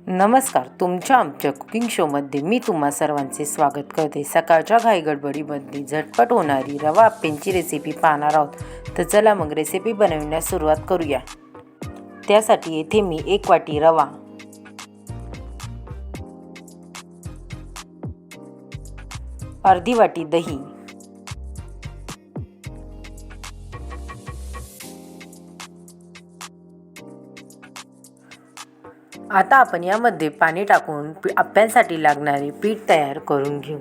नमस्कार. तुमच्या आमच्या कुकिंग शोमध्ये मी तुम्हा सर्वांचे स्वागत करते. सकाळच्या घाईगडबडीमध्ये झटपट होणारी रवा आप्पेंची रेसिपी पाहणार आहोत. तर चला मग रेसिपी बनवण्यास सुरुवात करूया. त्यासाठी येथे मी 1 वाटी रवा, अर्धी वाटी दही, आता आपण यामध्ये पाणी टाकून आप्प्यांसाठी लागणारे पीठ तयार करून घेऊ.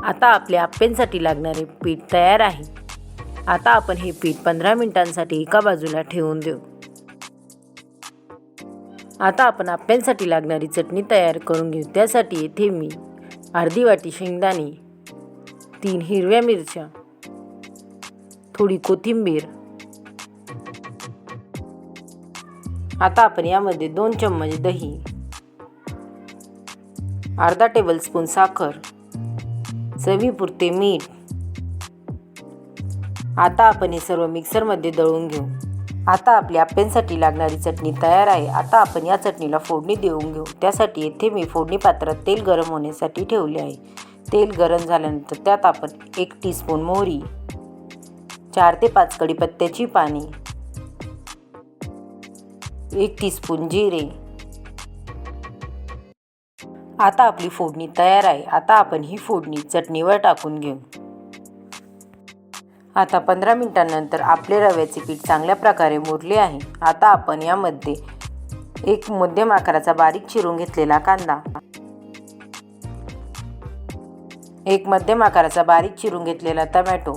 आता आपल्या आप्प्यांसाठी लागणारे पीठ तयार आहे. आता आपण हे पीठ 15 मिनिटांसाठी एका बाजूला ठेवून देऊ. आता आपण आप्प्यांसाठी लागणारी चटणी तयार करून घेऊ. त्यासाठी येथे मी अर्धी वाटी शेंगदाणे, 3 हिरव्या मिरच्या, थोडी कोथिंबीर. आता आपण यामध्ये 2 चम्मच दही, अर्धा टेबलस्पून साखर, चवीपुरते मीठ. आता आपण हे सर्व मिक्सरमध्ये दळून घेऊ. आता आपल्या आप्प्यांसाठी लागणारी चटणी तयार आहे. आता आपण या चटणीला फोडणी देऊन घेऊ. त्यासाठी येथे मी फोडणी पात्रात तेल गरम होण्यासाठी ठेवले आहे. तेल गरम झाल्यानंतर त्यात आपण 1 टीस्पून मोहरी, 4 ते 5 कढीपत्त्याची पाने, 1 टीस्पून जिरे. आता आपली फोडणी तयार आहे. आता आपण ही फोडणी चटणीवर टाकून घेऊ. आता 15 मिनिटांनंतर आपले रव्याचे पीठ चांगल्या प्रकारे मुरले आहे. आता आपण यामध्ये 1 मध्यम आकाराचा बारीक चिरून घेतलेला कांदा, 1 मध्यम आकाराचा बारीक चिरून घेतलेला टोमॅटो,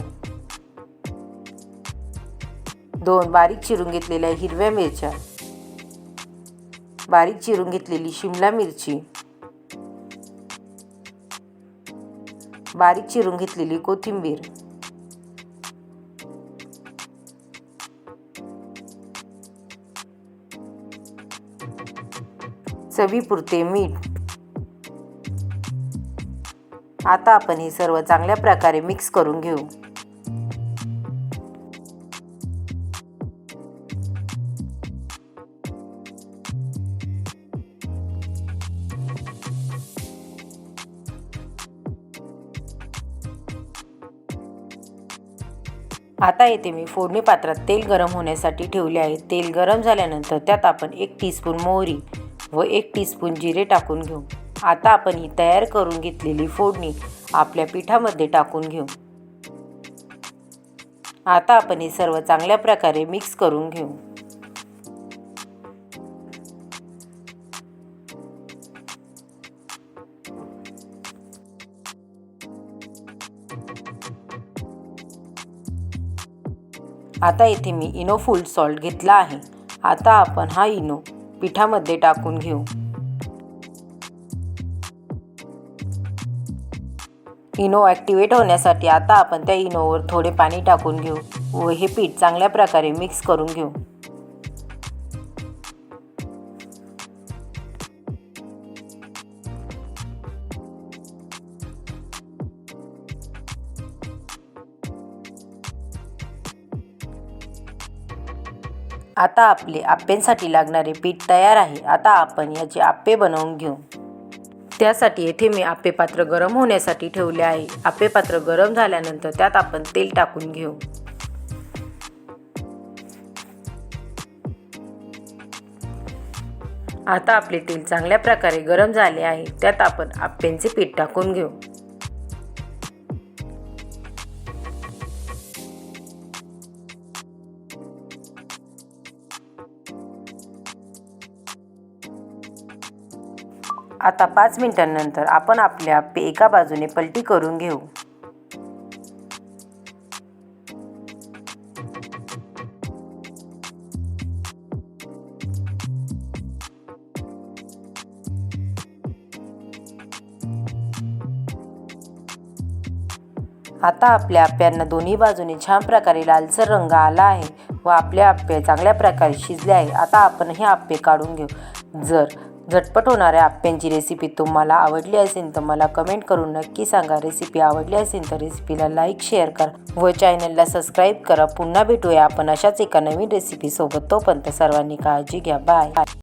2 बारीक चिरून घेतलेल्या हिरव्या मिरच्या, बारीक चिरून घेतलेली शिमला मिरची, बारीक चिरून घेतलेली कोथिंबीर, चवीपुरते मीठ. आता आपण हे सर्व चांगल्या प्रकारे मिक्स करून घेऊ. आता येथे मी फोडणी पात्रात तेल गरम होण्यासाठी ठेवले आहे. तेल गरम झाल्यानंतर त्यात आपण 1 टीस्पून मोहरी व 1 टीस्पून जिरे टाकून घेऊ. आता आपण ही तयार करून घेतलेली फोडणी आपल्या पिठामध्ये टाकून घेऊ. आता आपण हे सर्व चांगल्या प्रकारे मिक्स करून घेऊ. आता येथे मी इनो फुल सॉल्ट घेतला आहे. आता आपण हा इनो पिठामध्ये टाकून घेऊ. इनो ॲक्टिवेट होण्यासाठी आता आपण त्या इनोवर थोडे पाणी टाकून घेऊ व हे पीठ चांगल्या प्रकारे मिक्स करून घेऊ. आता आपले आप्प्यांसाठी लागणारे पीठ तयार आहे. आता आपण याचे आप्पे बनवून घेऊ. त्यासाठी येथे मी आप्पे पात्र गरम होण्यासाठी ठेवले आहे. आप्पे पात्र गरम झाल्यानंतर त्यात आपण तेल टाकून घेऊ. आता आपले तेल चांगल्या प्रकारे गरम झाले आहे. त्यात आपण आप्प्यांचे पीठ टाकून घेऊ. आता 5 मिनिटांनंतर आपण आपले आप्पे एका बाजूने पलटी करून घेऊ. आता आपल्या आप्यांना दोन्ही बाजूने छान प्रकारे लालसर रंग आला आहे व आपले आप्पे चांगल्या प्रकारे शिजले आहे. आता आपण हे आप्पे काढून घेऊ. जर झटपट होणाऱ्या आप्प्यांची रेसिपी तुम्हाला आवडली असेल तर मला कमेंट करून नक्की सांगा. रेसिपी आवडली असेल तर रेसिपीला लाईक शेअर करा व चॅनलला सबस्क्राईब करा. पुन्हा भेटूया आपण अशाच एका नवीन रेसिपीसोबत. तोपर्यंत सर्वांनी काळजी घ्या. बाय.